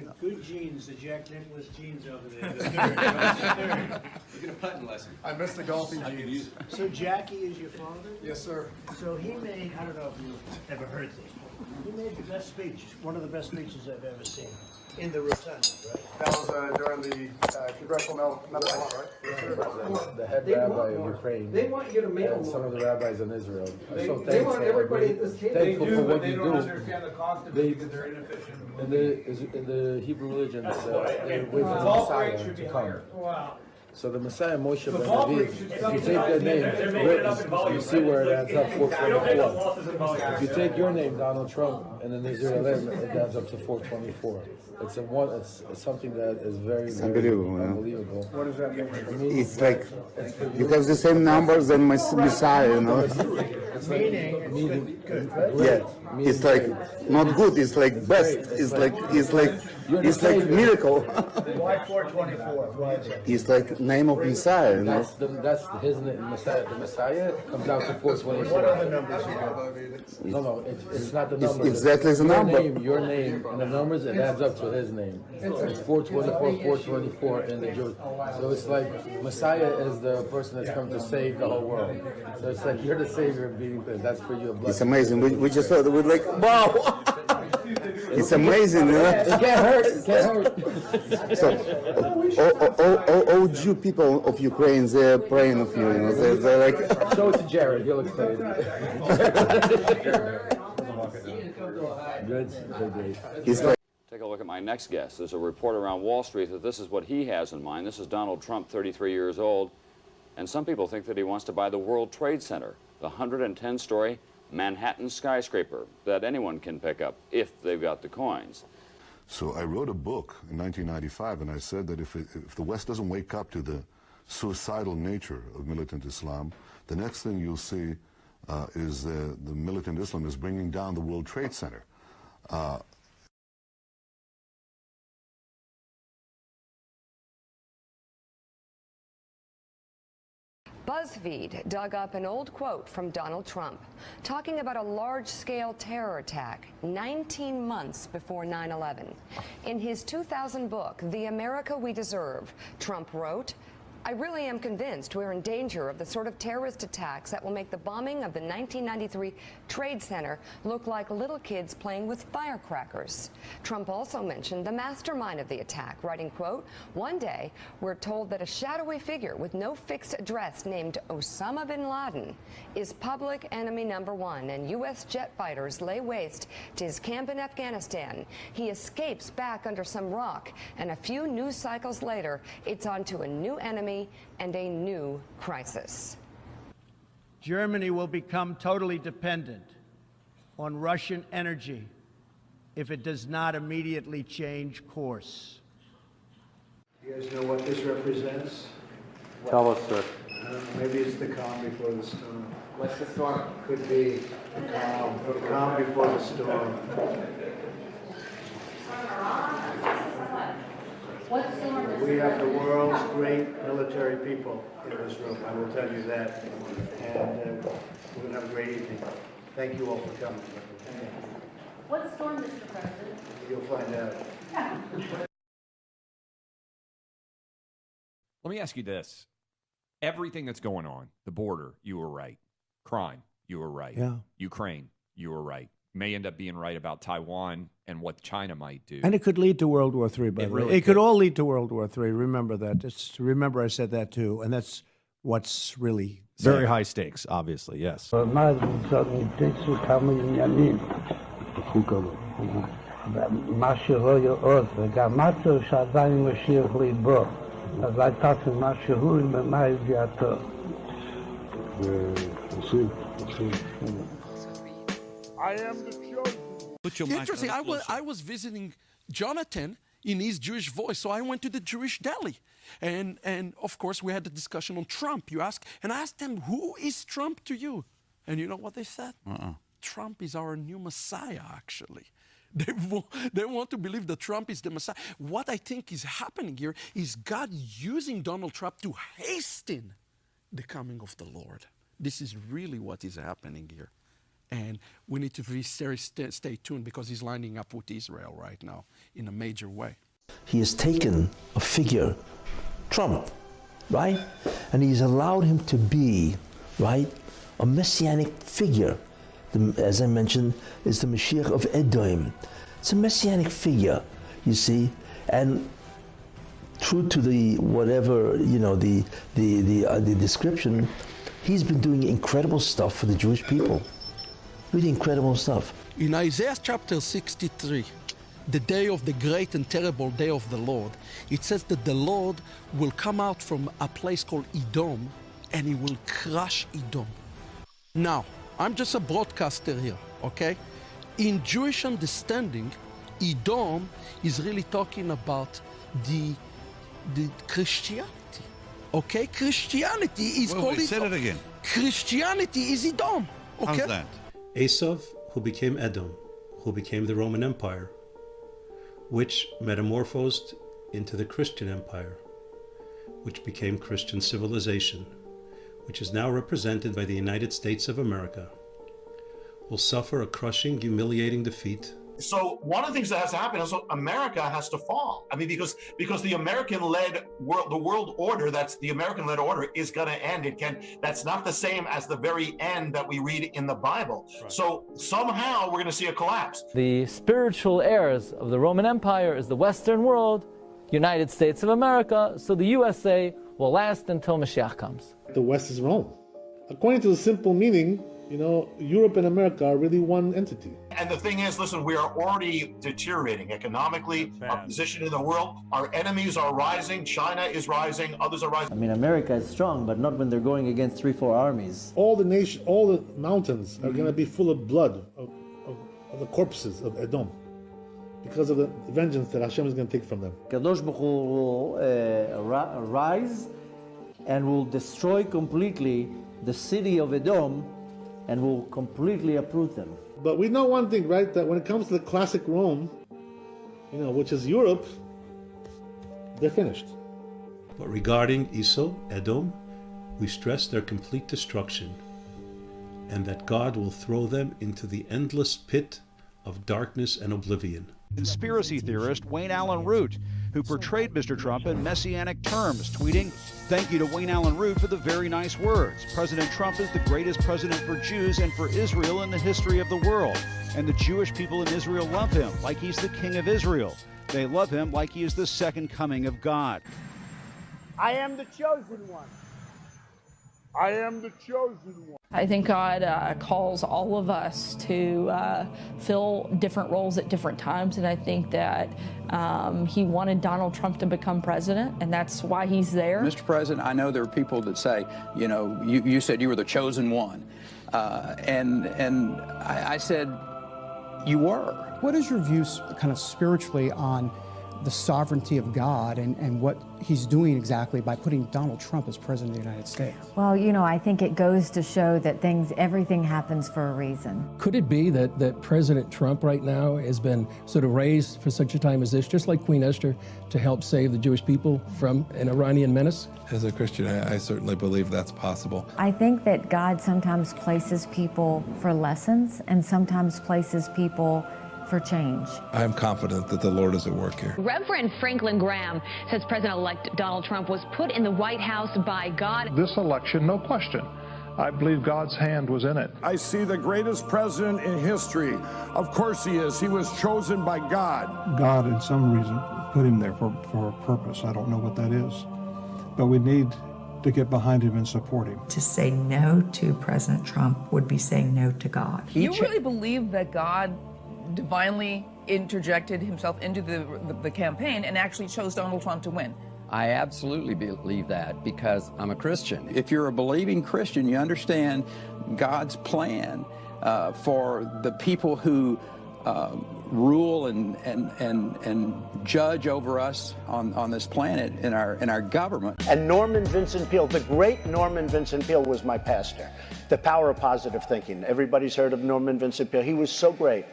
The good genes, the Jack Nicklaus genes over there. The You get a putting lesson. I missed the golfing genes. So Jackie is your father? Yes, sir. So he made, I don't know if you've ever heard this, he made the best speech, one of the best speeches I've ever seen, in the rotunda, right? That was during the congressional medical, right? Yes, sir. The head rabbi of Ukraine. They want you to mail and some of the rabbis in Israel. They, so they want everybody at this table. thankful for what you do. understand the cost of it because they're inefficient. In the Hebrew religion, they wait for the Messiah to come. Wow. So the Messiah, Moshe ben vault David, rate should if you take their name, you see where it adds up 424. If you take your name, Donald Trump, and then Israel, it adds up to 424. It's something that is very, very unbelievable. What does that mean? It's like you have the same numbers and Messiah, you know. Meaning, good, right? Yeah, it's like not good. It's like best. It's like miracle. Why 424? Why is that? It's like name of Messiah, you know. That's his name, Messiah. The Messiah comes out to 424. What are the numbers you have? No, it's not the It's numbers. exactly the number. Your name, and the numbers, it adds up to his name. It's 424 in the Jewish. So it's like Messiah is the person that's come to save the whole world. So it's like you're the savior of being there. That's for you. It's amazing. We just thought we're like, wow. It's amazing, you know. It can't hurt. It can't hurt. So, all Jew people of Ukraine, they're praying of you, you know. They're like. Show it to Jared. He'll explain. Good. He's like. Take a look at my next guest. There's a report around Wall Street that this is what he has in mind. This is Donald Trump, 33 years old, and some people think that he wants to buy the World Trade Center, the 110-story Manhattan skyscraper that anyone can pick up if they've got the coins. So I wrote a book in 1995, and I said that if the West doesn't wake up to the suicidal nature of militant Islam, the next thing you'll see is the militant Islam is bringing down the World Trade Center. BuzzFeed dug up an old quote from Donald Trump talking about a large-scale terror attack 19 months before 9/11. In his 2000 book, The America We Deserve, Trump wrote, "I really am convinced we're in danger of the sort of terrorist attacks that will make the bombing of the 1993 Trade Center look like little kids playing with firecrackers." Trump also mentioned the mastermind of the attack, writing, quote, "One day, we're told that a shadowy figure with no fixed address named Osama bin Laden is public enemy number one, and U.S. jet fighters lay waste to his camp in Afghanistan. He escapes back under some rock, and a few news cycles later, it's on to a new enemy and a new crisis." Germany will become totally dependent on Russian energy if it does not immediately change course. You guys know what this represents? Tell us, sir. Maybe it's the calm before the storm. What's the storm? Could be the calm before the storm. We have the world's great military people in this room, I will tell you that. And we're going to have a great evening. Thank you all for coming. What storm, Mr. President? You'll find out. Let me ask you this. Everything that's going on, the border, you were right. Crime, you were right. Yeah. Ukraine, you were right. May end up being right about Taiwan and what China might do. And it could lead to World War III, by the way. It could all lead to World War III. Remember that. Remember I said that too. And that's what's really very high stakes, obviously, yes. I am the chosen. Interesting. I was visiting Jonathan in his Jewish voice, so I went to the Jewish deli, and of course we had the discussion on Trump. I asked them, who is Trump to you? And you know what they said? Trump is our new Messiah. Actually, they want to believe that Trump is the Messiah. What I think is happening here is God using Donald Trump to hasten the coming of the Lord. This is really what is happening here. And we need to be stay tuned because he's lining up with Israel right now in a major way. He has taken a figure, Trump, right? And he's allowed him to be, right, a messianic figure. As I mentioned, is the Mashiach of Edom. It's a messianic figure, you see, and true to the whatever, the description, he's been doing incredible stuff for the Jewish people. Really incredible stuff. In Isaiah chapter 63, the day of the great and terrible day of the Lord, it says that the Lord will come out from a place called Edom and he will crush Edom. Now, I'm just a broadcaster here, okay? In Jewish understanding, Edom is really talking about the Christianity, okay? Christianity is called Edom. Say it again. Christianity is Edom, okay? How's that? Esav, who became Edom, who became the Roman Empire, which metamorphosed into the Christian Empire, which became Christian civilization, which is now represented by the United States of America, will suffer a crushing, humiliating defeat. So one of the things that has to happen is America has to fall. I mean, because the American-led world, the world order, that's the American-led order, is going to end. That's not the same as the very end that we read in the Bible. Right. So somehow we're going to see a collapse. The spiritual heirs of the Roman Empire is the Western world, United States of America, so the USA will last until Mashiach comes. The West is Rome. According to the simple meaning, Europe and America are really one entity. And the thing is, listen, we are already deteriorating economically, our position in the world, our enemies are rising, China is rising, others are rising. I mean, America is strong, but not when they're going against 3-4 armies. All the mountains are going to be full of blood, of the corpses of Edom, because of the vengeance that Hashem is going to take from them. Kadosh Baruch Hu will rise and will destroy completely the city of Edom and will completely uproot them. But we know one thing, right? That when it comes to the classic Rome, which is Europe, they're finished. But regarding Esau, Edom, we stress their complete destruction and that God will throw them into the endless pit of darkness and oblivion. Conspiracy theorist Wayne Allen Root, who portrayed Mr. Trump in messianic terms, tweeting, "Thank you to Wayne Allen Root for the very nice words. President Trump is the greatest president for Jews and for Israel in the history of the world. And the Jewish people in Israel love him like he's the king of Israel. They love him like he is the second coming of God." I am the chosen one. I am the chosen one. I think God calls all of us to fill different roles at different times, and I think that he wanted Donald Trump to become president, and that's why he's there. Mr. President, I know there are people that say, you said you were the chosen one, and I said, you were. What is your view kind of spiritually on the sovereignty of God and what he's doing exactly by putting Donald Trump as president of the United States? Well, I think it goes to show that everything happens for a reason. Could it be that President Trump right now has been sort of raised for such a time as this, just like Queen Esther, to help save the Jewish people from an Iranian menace? As a Christian, I certainly believe that's possible. I think that God sometimes places people for lessons and sometimes places people for change. I'm confident that the Lord is at work here. Reverend Franklin Graham says President-elect Donald Trump was put in the White House by God. This election, no question. I believe God's hand was in it. I see the greatest president in history. Of course he is. He was chosen by God. God, in some reason, put him there for a purpose. I don't know what that is. But we need to get behind him and support him. To say no to President Trump would be saying no to God. You really believe that God divinely interjected himself into the campaign and actually chose Donald Trump to win? I absolutely believe that because I'm a Christian. If you're a believing Christian, you understand God's plan for the people who rule and judge over us on this planet in our government. And Norman Vincent Peale, the great Norman Vincent Peale, was my pastor. The power of positive thinking. Everybody's heard of Norman Vincent Peale. He was so great.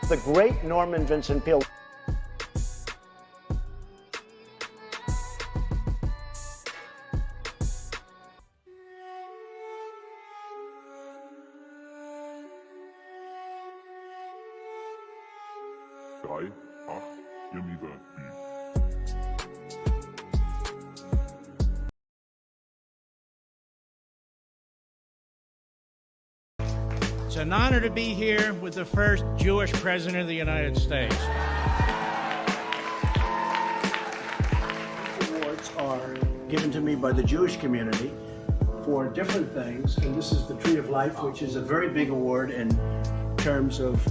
The great Norman Vincent Peale. It's an honor to be here with the first Jewish president of the United States. Awards are given to me by the Jewish community for different things, and this is the Tree of Life, which is a very big award in terms of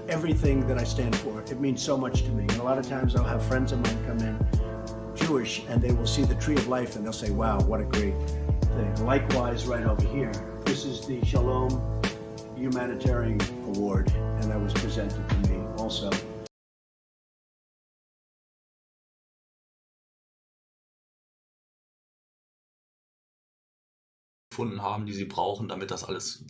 everything that I stand for. It means so much to me. And a lot of times I'll have friends of mine come in, Jewish, and they will see the Tree of Life and they'll say, wow, what a great thing. Likewise, right over here, this is the Shalom Humanitarian Award, and that was presented to me also. Gefunden haben, die sie brauchen, damit das alles